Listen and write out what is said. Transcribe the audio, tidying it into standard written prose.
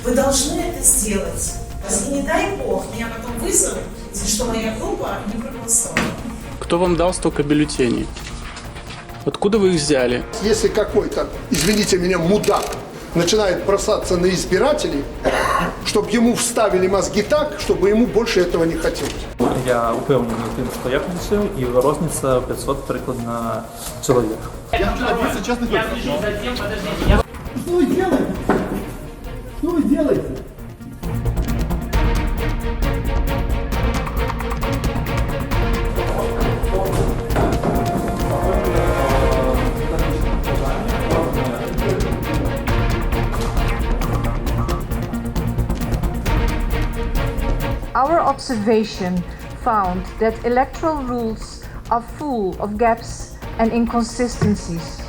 Вы должны это сделать. И не дай бог, меня потом вызовут, что моя группа не проголосовала. Кто вам дал столько бюллетеней? Откуда вы их взяли? Если какой-то, извините меня, мудак начинает бросаться на избирателей, чтобы ему вставили мозги так, чтобы ему больше этого не хотелось. Я упевнений тим, що я получив, і розниця 500 приклад на чоловік. Я хочу добиться честных выборов. Что вы делаете? Что вы делаете? Our observation found that electoral rules are full of gaps and inconsistencies.